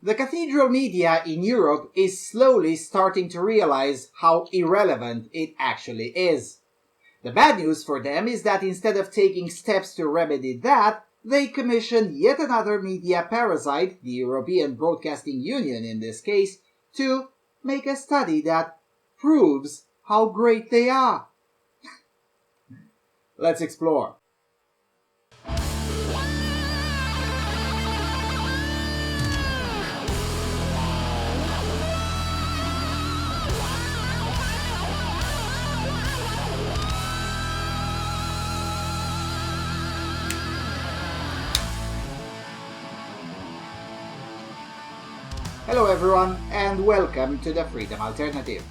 The cathedral media in Europe is slowly starting to realize how irrelevant it actually is. The bad news for them is that instead of taking steps to remedy that, they commissioned yet another media parasite, the European Broadcasting Union in this case, to make a study that proves how great they are. Let's explore. Hello everyone, and welcome to the Freedom Alternative.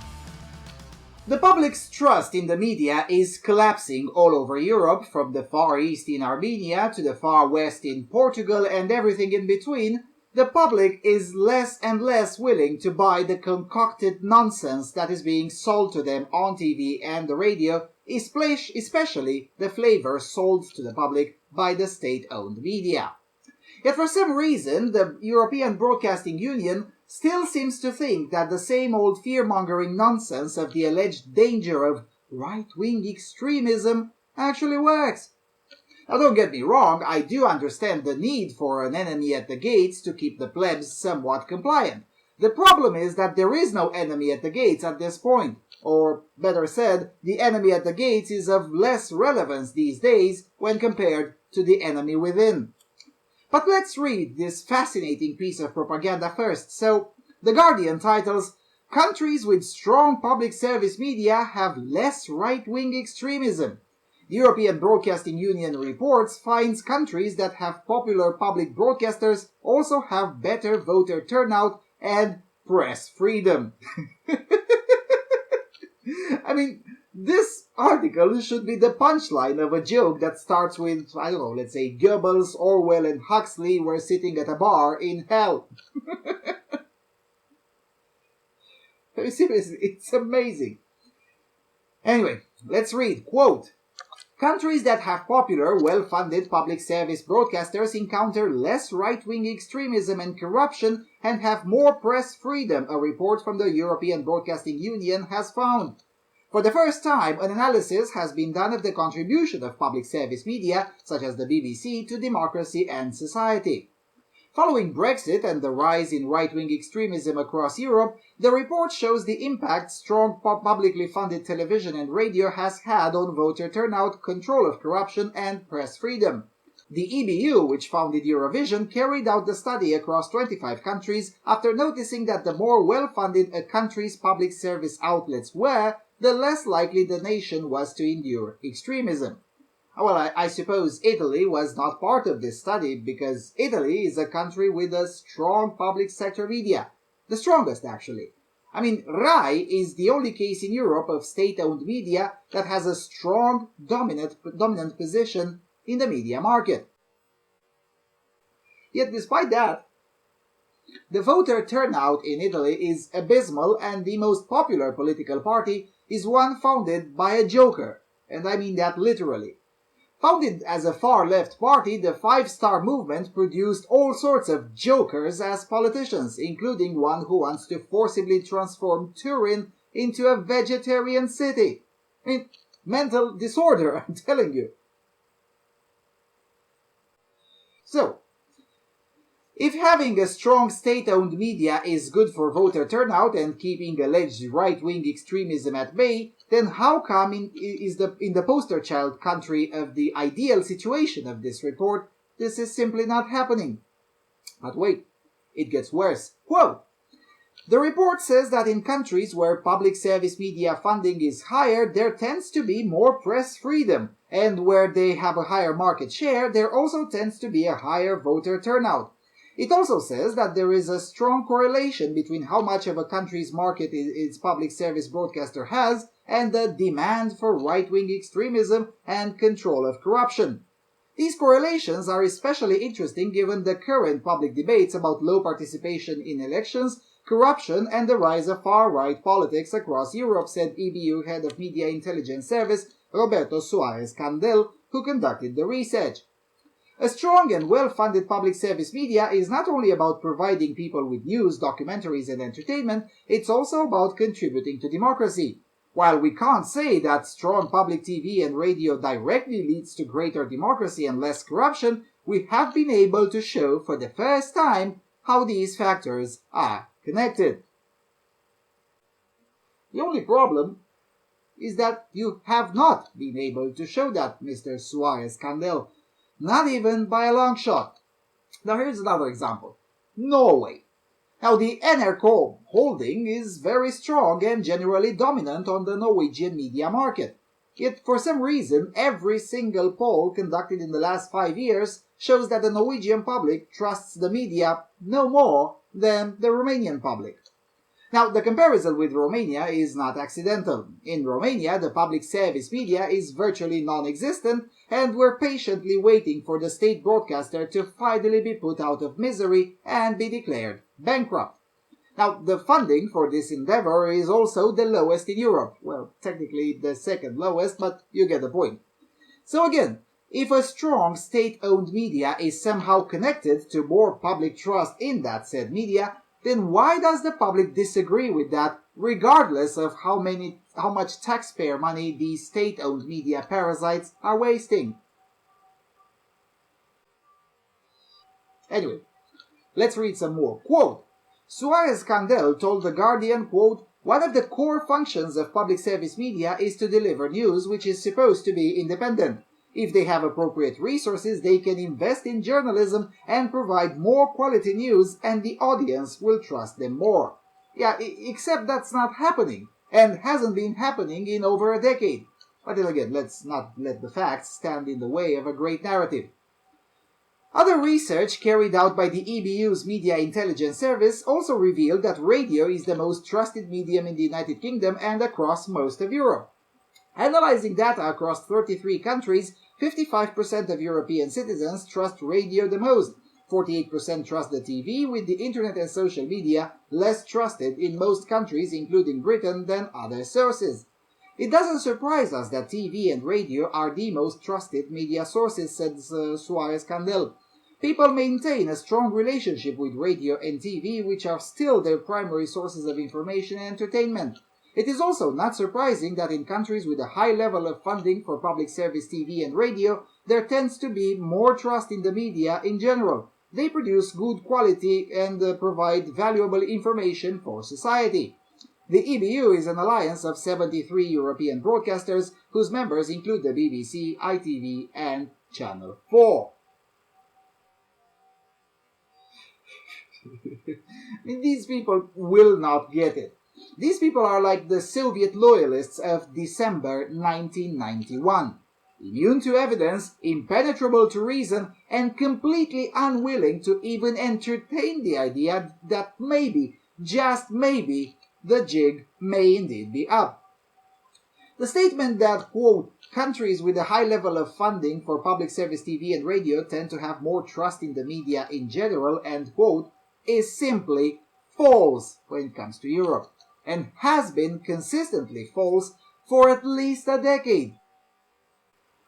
The public's trust in the media is collapsing all over Europe, from the far east in Armenia to the far west in Portugal and everything in between. The public is less and less willing to buy the concocted nonsense that is being sold to them on TV and the radio, especially the flavor sold to the public by the state-owned media. Yet for some reason, the European Broadcasting Union still seems to think that the same old fear-mongering nonsense of the alleged danger of right-wing extremism actually works. Now don't get me wrong, I do understand the need for an enemy at the gates to keep the plebs somewhat compliant. The problem is that there is no enemy at the gates at this point. Or, better said, the enemy at the gates is of less relevance these days when compared to the enemy within. But let's read this fascinating piece of propaganda first. So, The Guardian titles, "Countries with strong public service media have less right-wing extremism." The European Broadcasting Union reports finds countries that have popular public broadcasters also have better voter turnout and press freedom. I mean, this article should be the punchline of a joke that starts with, I don't know, let's say Goebbels, Orwell, and Huxley were sitting at a bar in hell. Seriously, it's amazing. Anyway, let's read. Quote, "Countries that have popular, well-funded public service broadcasters encounter less right-wing extremism and corruption and have more press freedom," a report from the European Broadcasting Union has found. For the first time, an analysis has been done of the contribution of public service media, such as the BBC, to democracy and society. Following Brexit and the rise in right-wing extremism across Europe, the report shows the impact strong publicly funded television and radio has had on voter turnout, control of corruption, and press freedom. The EBU, which founded Eurovision, carried out the study across 25 countries after noticing that the more well-funded a country's public service outlets were, the less likely the nation was to endure extremism. Well, I suppose Italy was not part of this study because Italy is a country with a strong public sector media. The strongest, actually. I mean, Rai is the only case in Europe of state-owned media that has a strong, dominant position in the media market. Yet despite that, the voter turnout in Italy is abysmal, and the most popular political party is one founded by a joker, and I mean that literally. Founded as a far-left party, the Five Star Movement produced all sorts of jokers as politicians, including one who wants to forcibly transform Turin into a vegetarian city. I mean, mental disorder, I'm telling you. So, if having a strong state-owned media is good for voter turnout and keeping alleged right-wing extremism at bay, then how come in the poster child country of the ideal situation of this report, this is simply not happening? But wait, it gets worse. Quote, "The report says that in countries where public service media funding is higher, there tends to be more press freedom, and where they have a higher market share, there also tends to be a higher voter turnout. It also says that there is a strong correlation between how much of a country's market its public service broadcaster has and the demand for right-wing extremism and control of corruption. These correlations are especially interesting given the current public debates about low participation in elections, corruption, and the rise of far-right politics across Europe," said EBU Head of Media Intelligence Service Roberto Suarez Candel, who conducted the research. A strong and well-funded public service media is not only about providing people with news, documentaries, and entertainment, it's also about contributing to democracy. While we can't say that strong public TV and radio directly leads to greater democracy and less corruption, we have been able to show for the first time how these factors are connected. The only problem is that you have not been able to show that, Mr. Suarez-Candel. Not even by a long shot. Now here's another example. Norway. Now the NRK holding is very strong and generally dominant on the Norwegian media market. Yet for some reason, every single poll conducted in the last 5 years shows that the Norwegian public trusts the media no more than the Romanian public. Now, the comparison with Romania is not accidental. In Romania, the public service media is virtually non-existent, and we're patiently waiting for the state broadcaster to finally be put out of misery and be declared bankrupt. Now, the funding for this endeavor is also the lowest in Europe. Well, technically the second lowest, but you get the point. So again, if a strong state-owned media is somehow connected to more public trust in that said media, then why does the public disagree with that, regardless of how much taxpayer money these state-owned media parasites are wasting? Anyway, let's read some more. Quote, Suarez-Candel told The Guardian, quote, one of the core functions of public service media is to deliver news which is supposed to be independent. If they have appropriate resources, they can invest in journalism and provide more quality news, and the audience will trust them more. Yeah, except that's not happening, and hasn't been happening in over a decade. But then again, let's not let the facts stand in the way of a great narrative. Other research carried out by the EBU's Media Intelligence Service also revealed that radio is the most trusted medium in the United Kingdom and across most of Europe. Analyzing data across 33 countries, 55% of European citizens trust radio the most, 48% trust the TV, with the internet and social media less trusted in most countries, including Britain, than other sources. It doesn't surprise us that TV and radio are the most trusted media sources, said Suarez-Candel. People maintain a strong relationship with radio and TV, which are still their primary sources of information and entertainment. It is also not surprising that in countries with a high level of funding for public service TV and radio, there tends to be more trust in the media in general. They produce good quality and provide valuable information for society. The EBU is an alliance of 73 European broadcasters whose members include the BBC, ITV and Channel 4. These people will not get it. These people are like the Soviet loyalists of December 1991. Immune to evidence, impenetrable to reason, and completely unwilling to even entertain the idea that maybe, just maybe, the jig may indeed be up. The statement that, quote, countries with a high level of funding for public service TV and radio tend to have more trust in the media in general, end quote, is simply false when it comes to Europe, and has been consistently false for at least a decade.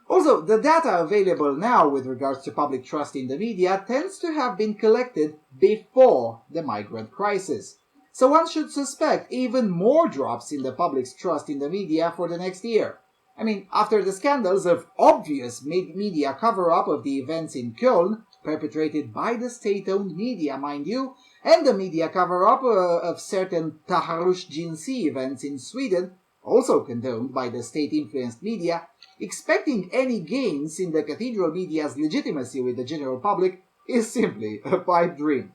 Also, the data available now with regards to public trust in the media tends to have been collected before the migrant crisis. So one should suspect even more drops in the public's trust in the media for the next year. I mean, after the scandals of obvious media cover-up of the events in Köln, perpetrated by the state-owned media, mind you, and the media cover-up of certain Taharush Jinsi events in Sweden, also condoned by the state-influenced media, expecting any gains in the cathedral media's legitimacy with the general public is simply a pipe dream.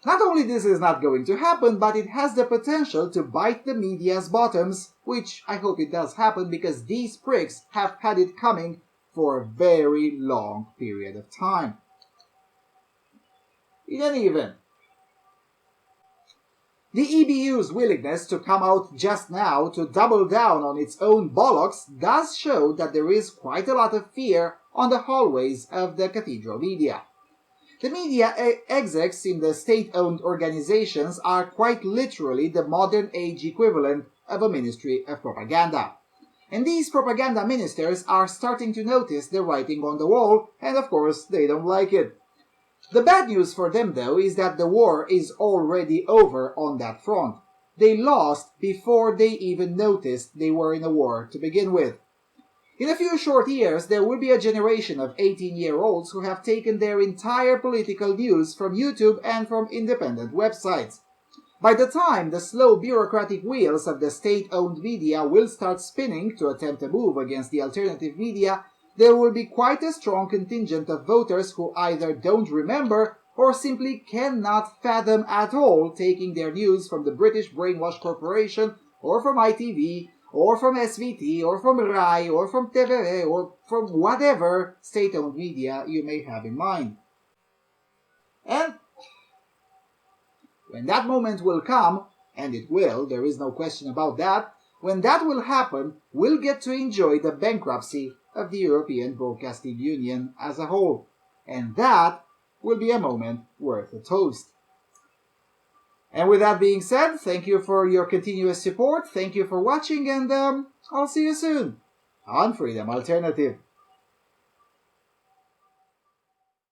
Not only this is not going to happen, but it has the potential to bite the media's bottoms, which I hope it does happen because these pricks have had it coming for a very long period of time. In any event, the EBU's willingness to come out just now to double down on its own bollocks does show that there is quite a lot of fear on the hallways of the cathedral media. The media execs in the state-owned organizations are quite literally the modern age equivalent of a ministry of propaganda. And these propaganda ministers are starting to notice the writing on the wall, and of course they don't like it. The bad news for them though is that the war is already over on that front. They lost before they even noticed they were in a war to begin with. In a few short years, there will be a generation of 18-year-olds who have taken their entire political news from YouTube and from independent websites. By the time the slow bureaucratic wheels of the state-owned media will start spinning to attempt a move against the alternative media, there will be quite a strong contingent of voters who either don't remember or simply cannot fathom at all taking their news from the British Brainwash Corporation or from ITV or from SVT or from RAI or from TVR or from whatever state-owned media you may have in mind. And when that moment will come, and it will, there is no question about that, when that will happen, we'll get to enjoy the bankruptcy of the European Broadcasting Union as a whole. And that will be a moment worth a toast. And with that being said, thank you for your continuous support, thank you for watching, and I'll see you soon on Freedom Alternative.